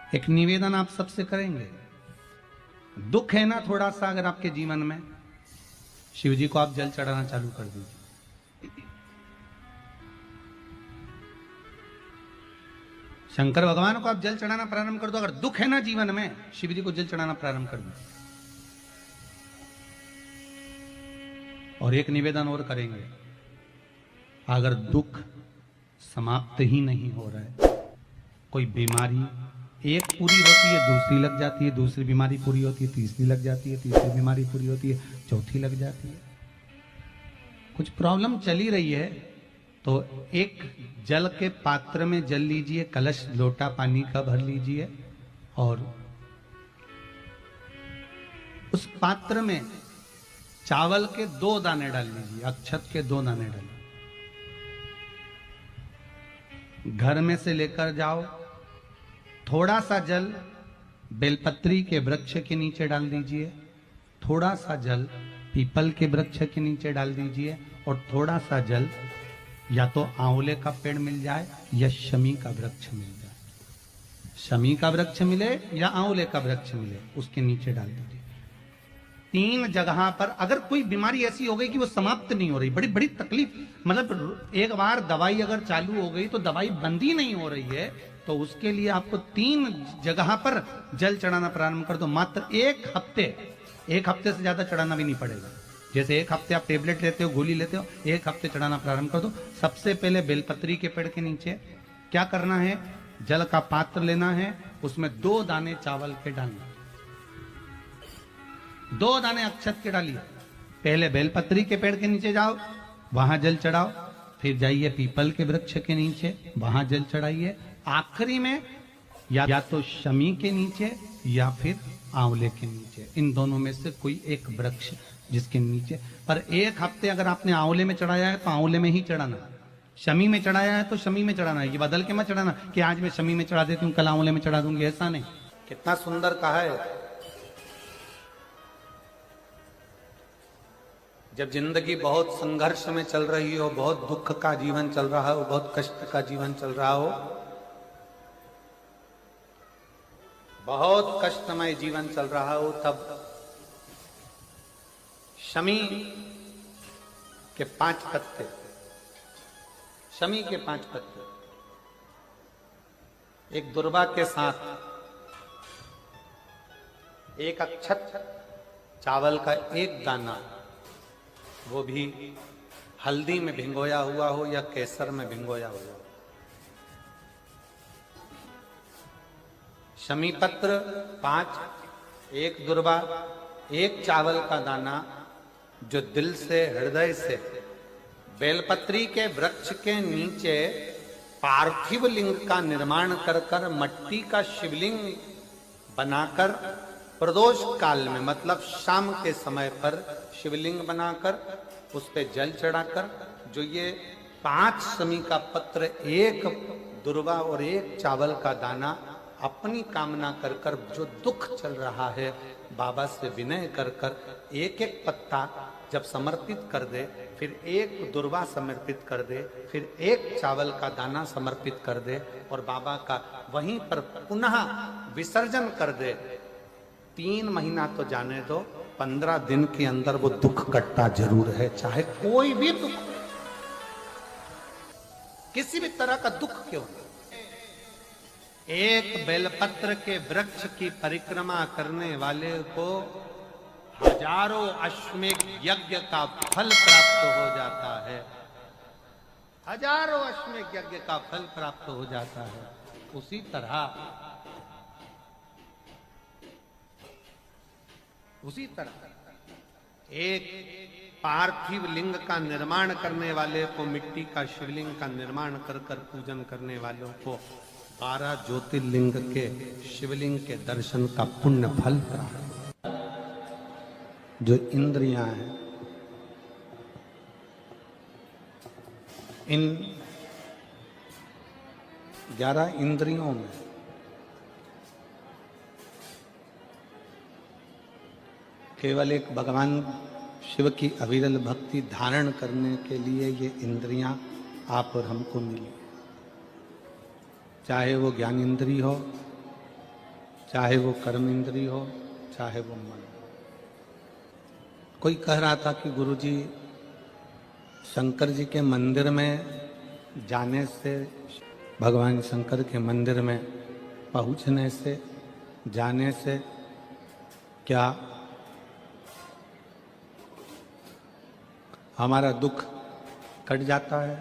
एक निवेदन आप सबसे करेंगे। दुख है ना थोड़ा सा अगर आपके जीवन में, शिव जी को आप जल चढ़ाना चालू कर दीजिए। शंकर भगवान को आप जल चढ़ाना प्रारंभ कर दो। अगर दुख है ना जीवन में, शिव जी को जल चढ़ाना प्रारंभ कर दो। और एक निवेदन और करेंगे, अगर दुख समाप्त ही नहीं हो रहा है, कोई बीमारी एक पूरी होती है दूसरी लग जाती है, दूसरी बीमारी पूरी होती है तीसरी लग जाती है, तीसरी बीमारी पूरी होती है चौथी लग जाती है, कुछ प्रॉब्लम चली रही है, तो एक जल के पात्र में जल लीजिए, कलश लोटा पानी का भर लीजिए और उस पात्र में चावल के 2 दाने डाल लीजिए, अक्षत के 2 दाने डालिए। घर में से लेकर जाओ, थोड़ा सा जल बेलपत्री के वृक्ष के नीचे डाल दीजिए, थोड़ा सा जल पीपल के वृक्ष के नीचे डाल दीजिए और थोड़ा सा जल या तो आंवले का पेड़ मिल जाए या शमी का वृक्ष मिल जाए, शमी का वृक्ष मिले या आंवले का वृक्ष मिले, उसके नीचे डाल दीजिए। 3 जगह पर अगर कोई बीमारी ऐसी हो गई कि वो समाप्त नहीं हो रही, बड़ी बड़ी तकलीफ, मतलब एक बार दवाई अगर चालू हो गई तो दवाई बंद ही नहीं हो रही है, तो उसके लिए आपको 3 जगह पर जल चढ़ाना प्रारंभ कर दो। मात्र 1 हफ्ते से ज्यादा चढ़ाना भी नहीं पड़ेगा। जैसे 1 हफ्ते आप टेबलेट लेते हो, गोली लेते हो, 1 हफ्ते चढ़ाना प्रारंभ कर दो। सबसे पहले बेलपत्री के पेड़ के नीचे क्या करना है, जल का पात्र लेना है, उसमें 2 दाने चावल के डालना, 2 दाने अक्षत के डालिए। पहले बेलपत्री के पेड़ के नीचे जाओ, वहां जल चढ़ाओ, फिर जाइए पीपल के वृक्ष के नीचे, वहां जल चढ़ाइए, आखिरी में या तो शमी के नीचे या फिर आंवले के नीचे, इन दोनों में से कोई एक वृक्ष जिसके नीचे। पर 1 हफ्ते अगर आपने आंवले में चढ़ाया है तो आंवले में ही चढ़ाना, शमी में चढ़ाया है तो शमी में चढ़ाना है। ये बदल के मत चढ़ाना कि आज मैं शमी में चढ़ा देती हूँ कल आंवले में चढ़ा दूंगी, ऐसा नहीं। कितना सुंदर कहा है। जब जिंदगी बहुत संघर्ष में चल रही हो, बहुत दुख का जीवन चल रहा हो, बहुत कष्ट का जीवन चल रहा हो, बहुत कष्टमय जीवन चल रहा हो, तब शमी के 5 पत्ते, शमी के 5 पत्ते, एक दुर्वा के साथ, एक अक्षत चावल का 1 दाना, वो भी हल्दी में भिंगोया हुआ हो या केसर में भिंगोया हुआ हो, शमी पत्र 5, 1 दुर्वा, 1 चावल का दाना, जो दिल से हृदय से बेलपत्री के वृक्ष के नीचे पार्थिव लिंग का निर्माण कर कर मट्टी का शिवलिंग बनाकर प्रदोष काल में, मतलब शाम के समय पर शिवलिंग बनाकर उस पे जल चढ़ाकर, जो ये 5 शमी का पत्र, 1 दुर्वा और 1 चावल का दाना, अपनी कामना कर कर जो दुख चल रहा है बाबा से विनय कर कर 1-1 पत्ता जब समर्पित कर दे, फिर 1 दुर्वा समर्पित कर दे, फिर 1 चावल का दाना समर्पित कर दे और बाबा का वहीं पर पुनः विसर्जन कर दे। 3 महीना तो जाने दो, 15 दिन के अंदर वो दुख कटता जरूर है, चाहे कोई भी दुख, किसी भी तरह का दुख क्यों नहीं। 1 बेलपत्र के वृक्ष की परिक्रमा करने वाले को हजारों अश्वमेध यज्ञ का फल प्राप्त हो जाता है, हजारों अश्वमेध यज्ञ का फल प्राप्त हो जाता है। उसी तरह एक पार्थिव लिंग का निर्माण करने वाले को, मिट्टी का शिवलिंग का निर्माण कर कर पूजन करने वालों को 12 ज्योतिर्लिंग के शिवलिंग के दर्शन का पुण्य फल प्राप्त। जो इंद्रियां हैं, इन 11 इंद्रियों में केवल एक भगवान शिव की अविरल भक्ति धारण करने के लिए ये इंद्रियां आप और हमको मिली, चाहे वो ज्ञान इंद्री हो, चाहे वो कर्म इंद्री हो, चाहे वो मन। कोई कह रहा था कि गुरुजी, शंकर जी के मंदिर में जाने से, भगवान शंकर के मंदिर में पहुंचने से, जाने से क्या हमारा दुख कट जाता है?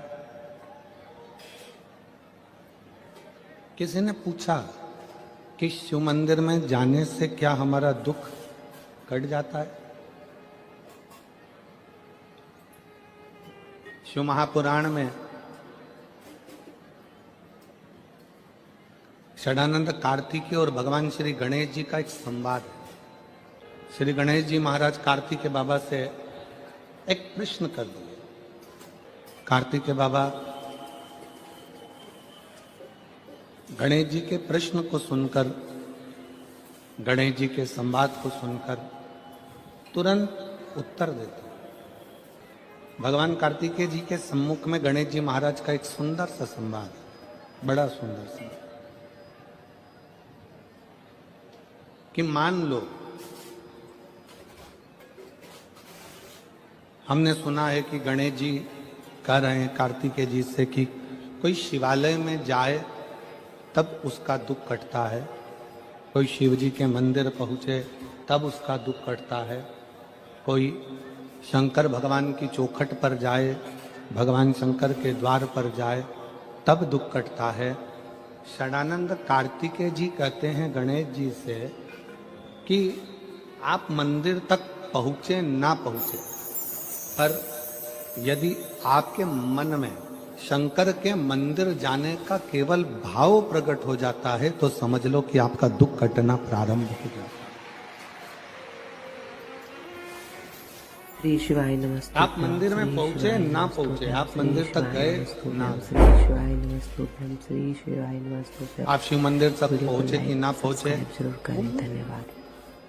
किसी ने पूछा कि शिव मंदिर में जाने से क्या हमारा दुख कट जाता है? शिव महापुराण में षडानंद कार्तिकेय और भगवान श्री गणेश जी का एक संवाद है। श्री गणेश जी महाराज कार्तिकेय बाबा से एक प्रश्न कर दिए। कार्तिकेय बाबा गणेश जी के प्रश्न को सुनकर, गणेश जी के संवाद को सुनकर तुरंत उत्तर देते। भगवान कार्तिकेय जी के सम्मुख में गणेश जी महाराज का एक सुंदर सा संवाद है, बड़ा सुंदर सा, कि मान लो हमने सुना है कि गणेश जी कह रहे हैं कार्तिकेय जी से कि कोई शिवालय में जाए तब उसका दुख कटता है, कोई शिव जी के मंदिर पहुँचे तब उसका दुख कटता है, कोई शंकर भगवान की चौखट पर जाए, भगवान शंकर के द्वार पर जाए तब दुख कटता है। षडानंद कार्तिकेय जी कहते हैं गणेश जी से कि आप मंदिर तक पहुँचे ना पहुँचे, पर यदि आपके मन में शंकर के मंदिर जाने का केवल भाव प्रकट हो जाता है तो समझ लो कि आपका दुख कटना प्रारंभ हो जाता है। श्री शिवाय नमस्ते। आप मंदिर में पहुंचे ना पहुंचे, आप मंदिर तक गए ना, श्री शिवाय नमस्ते, श्री शिवाय नमस्ते। आप शिव मंदिर तक पहुंचे कि ना पहुंचे, जरूर करें, धन्यवाद।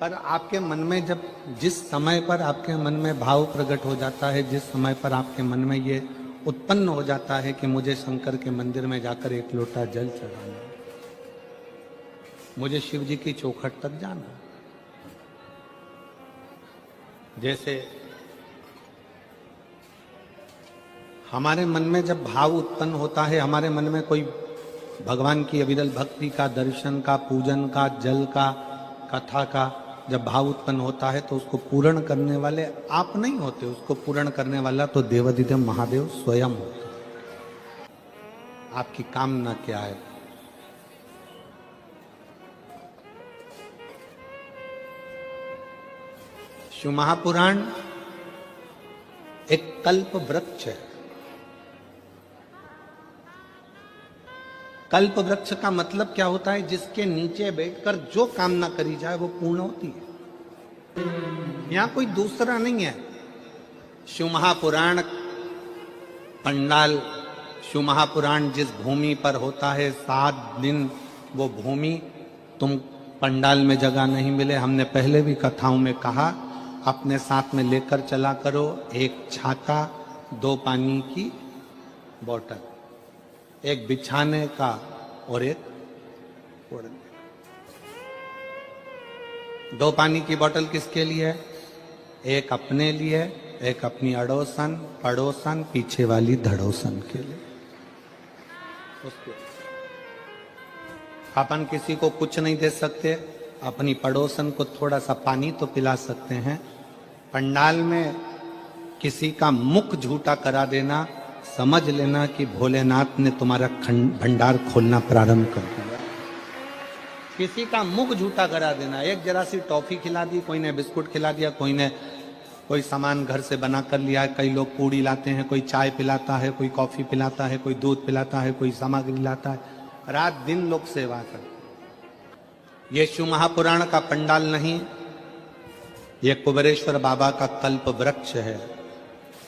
पर आपके मन में जब, जिस समय पर आपके मन में भाव प्रकट हो जाता है, जिस समय पर आपके मन में ये उत्पन्न हो जाता है कि मुझे शंकर के मंदिर में जाकर एक लोटा जल चढ़ाना, मुझे शिव जी की चौखट तक जाना, जैसे हमारे मन में जब भाव उत्पन्न होता है, हमारे मन में कोई भगवान की अविरल भक्ति का, दर्शन का, पूजन का, जल का, कथा का जब भाव उत्पन्न होता है तो उसको पूर्ण करने वाले आप नहीं होते, उसको पूर्ण करने वाला तो देवाधिदेव महादेव स्वयं होता है। आपकी कामना क्या है? शिव महापुराण एक कल्प वृक्ष है। कल्प वृक्ष का मतलब क्या होता है? जिसके नीचे बैठकर जो कामना करी जाए वो पूर्ण होती है। यहां कोई दूसरा नहीं है। शिव महापुराण पंडाल, शिव महापुराण जिस भूमि पर होता है 7 दिन वो भूमि तुम पंडाल में जगह नहीं मिले, हमने पहले भी कथाओं में कहा, अपने साथ में लेकर चला करो एक छाता, 2 पानी की बोतल, एक बिछाने का और एक ओढ़ने का। 2 पानी की बोतल किसके लिए? एक अपने लिए, एक अपनी अड़ोसन पड़ोसन पीछे वाली धड़ोसन के लिए। उसके अपन किसी को कुछ नहीं दे सकते, अपनी पड़ोसन को थोड़ा सा पानी तो पिला सकते हैं। पंडाल में किसी का मुख झूठा करा देना, समझ लेना कि भोलेनाथ ने तुम्हारा भंडार खोलना प्रारंभ कर दिया। किसी का मुख झूठा करा देना, एक जरा सी टॉफी खिला दी, कोई ने बिस्कुट खिला दिया, कोई ने कोई सामान घर से बना कर लिया है, कई लोग पूड़ी लाते हैं, कोई चाय पिलाता है, कोई कॉफी पिलाता है, कोई दूध पिलाता है, कोई सामग्री लाता है, रात दिन लोग सेवा करते। ये शिव महापुराण का पंडाल नहीं, ये कुबेरेश्वर बाबा का कल्प वृक्ष है,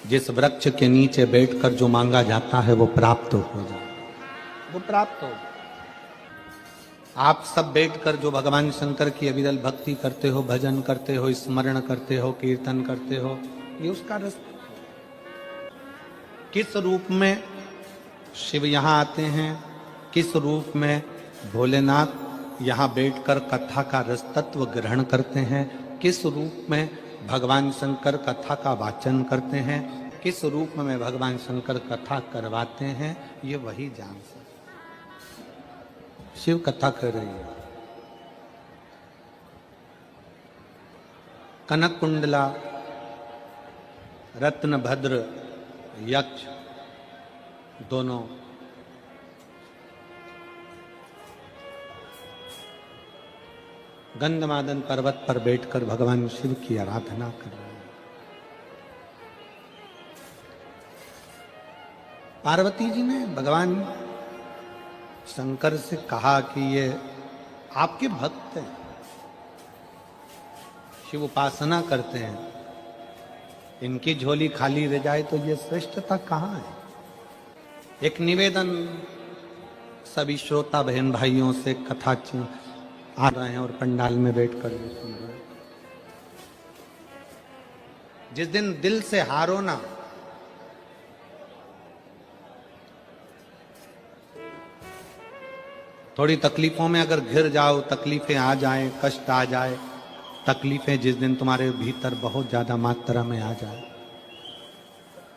जिस वृक्ष के नीचे बैठकर जो मांगा जाता है वो प्राप्त हो जाए, वो प्राप्त हो। आप सब बैठकर जो भगवान शंकर की अविरल भक्ति करते हो, भजन करते हो, स्मरण करते हो, कीर्तन करते हो, ये उसका रस। किस रूप में शिव यहाँ आते हैं, किस रूप में भोलेनाथ यहाँ बैठकर कथा का रस तत्व ग्रहण करते हैं, किस रूप में भगवान शंकर कथा का वाचन करते हैं, किस रूप में भगवान शंकर कथा करवाते हैं, ये वही जान सकते। शिव कथा कर रही है। कनक कुंडला, रत्नभद्र, यक्ष दोनों गंधमादन पर्वत पर बैठकर भगवान शिव की आराधना कर रहे हैं। पार्वती जी ने भगवान शंकर से कहा कि ये आपके भक्त हैं, शिव उपासना करते हैं, इनकी झोली खाली रह जाए तो ये श्रेष्ठता कहाँ है। एक निवेदन सभी श्रोता बहन भाइयों से कथा आ रहे हैं और पंडाल में बैठकर भी सुन रहे हैं। जिस दिन दिल से हारो ना, थोड़ी तकलीफों में अगर घिर जाओ, तकलीफें आ जाए, कष्ट आ जाए, तकलीफें जिस दिन तुम्हारे भीतर बहुत ज्यादा मात्रा में आ जाए,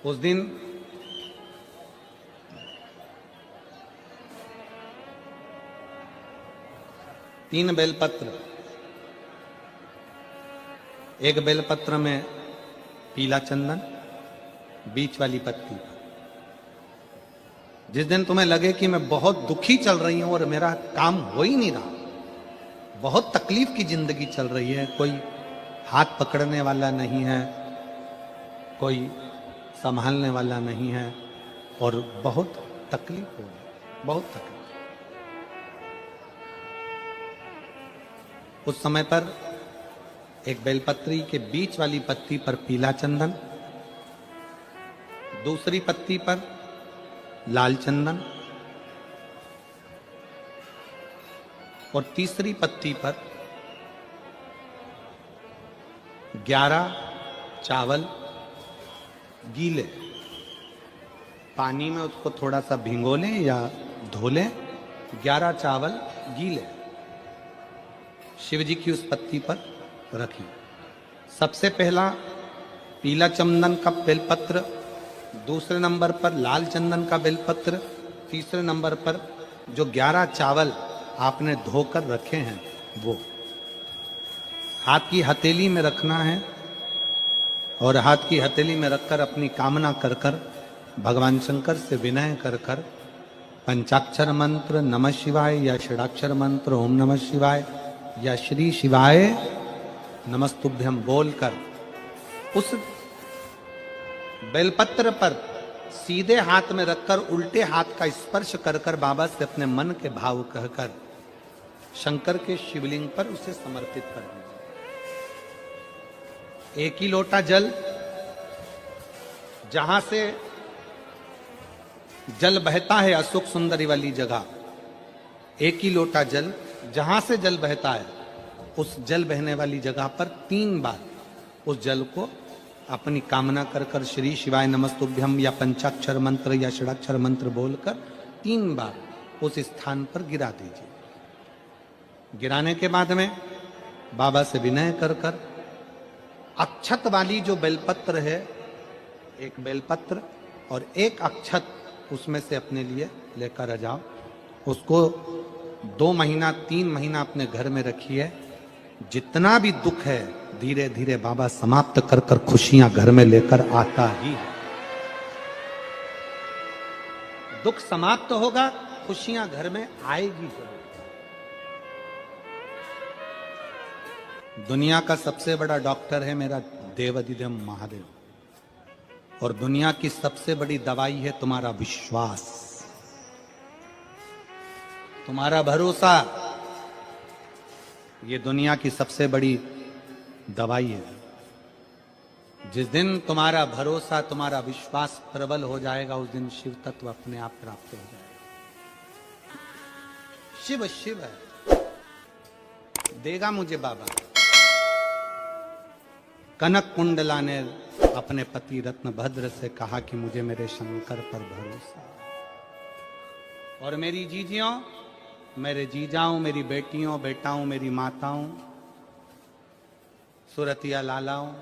उस दिन तीन बेलपत्र, एक बेलपत्र में पीला चंदन, बीच वाली पत्ती। जिस दिन तुम्हें लगे कि मैं बहुत दुखी चल रही हूं और मेरा काम हो ही नहीं रहा, बहुत तकलीफ की जिंदगी चल रही है, कोई हाथ पकड़ने वाला नहीं है, कोई संभालने वाला नहीं है और बहुत तकलीफ हो रही, बहुत तकलीफ। उस समय पर एक बेलपत्री के बीच वाली पत्ती पर पीला चंदन, दूसरी पत्ती पर लाल चंदन और तीसरी पत्ती पर 11 चावल गीले, पानी में उसको थोड़ा सा भिगो लें या धो लें, 11 चावल गीले शिव जी की उस पत्ती पर रखी। सबसे पहला पीला चंदन का बेलपत्र, दूसरे नंबर पर लाल चंदन का बेलपत्र, तीसरे नंबर पर जो 11 चावल आपने धोकर रखे हैं वो हाथ की हथेली में रखना है और हाथ की हथेली में रखकर अपनी कामना कर कर भगवान शंकर से विनय कर कर पंचाक्षर मंत्र नमः शिवाय या षडाक्षर मंत्र ओम नमः शिवाय या श्री शिवाय नमस्तुभ्यम बोलकर उस बेलपत्र पर सीधे हाथ में रखकर उल्टे हाथ का स्पर्श कर कर बाबा से अपने मन के भाव कहकर शंकर के शिवलिंग पर उसे समर्पित कर दीजिए। एक ही लोटा जल, जहां से जल बहता है अशोक सुंदरी वाली जगह, एक ही लोटा जल जहां से जल बहता है उस जल बहने वाली जगह पर 3 बार उस जल को अपनी कामना कर कर श्री शिवाय नमस्तुभ्यम या पंचाक्षर मंत्र या षडाक्षर मंत्र बोलकर 3 बार उस स्थान पर गिरा दीजिए। गिराने के बाद में बाबा से विनय कर कर अक्षत वाली जो बेलपत्र है, एक बेलपत्र और एक अक्षत उसमें से अपने लिए लेकर आ जाओ। उसको 2 महीना 3 महीना अपने घर में रखिए। जितना भी दुख है धीरे धीरे बाबा समाप्त कर कर खुशियां घर में लेकर आता ही है। दुख समाप्त होगा, खुशियां घर में आएगी जरूर। दुनिया का सबसे बड़ा डॉक्टर है मेरा देवाधिदेव महादेव, और दुनिया की सबसे बड़ी दवाई है तुम्हारा विश्वास, तुम्हारा भरोसा। ये दुनिया की सबसे बड़ी दवाई है। जिस दिन तुम्हारा भरोसा, तुम्हारा विश्वास प्रबल हो जाएगा, उस दिन शिव तत्व अपने आप प्राप्त हो जाएगा। शिव शिव है, देगा मुझे बाबा। कनक कुंडला ने अपने पति रत्नभद्र से कहा कि मुझे मेरे शंकर पर भरोसा, और मेरी जीजियों मेरे जीजाओं, मेरी बेटियों, बेटाओं, मेरी माताओं, सुरतिया लालाओं,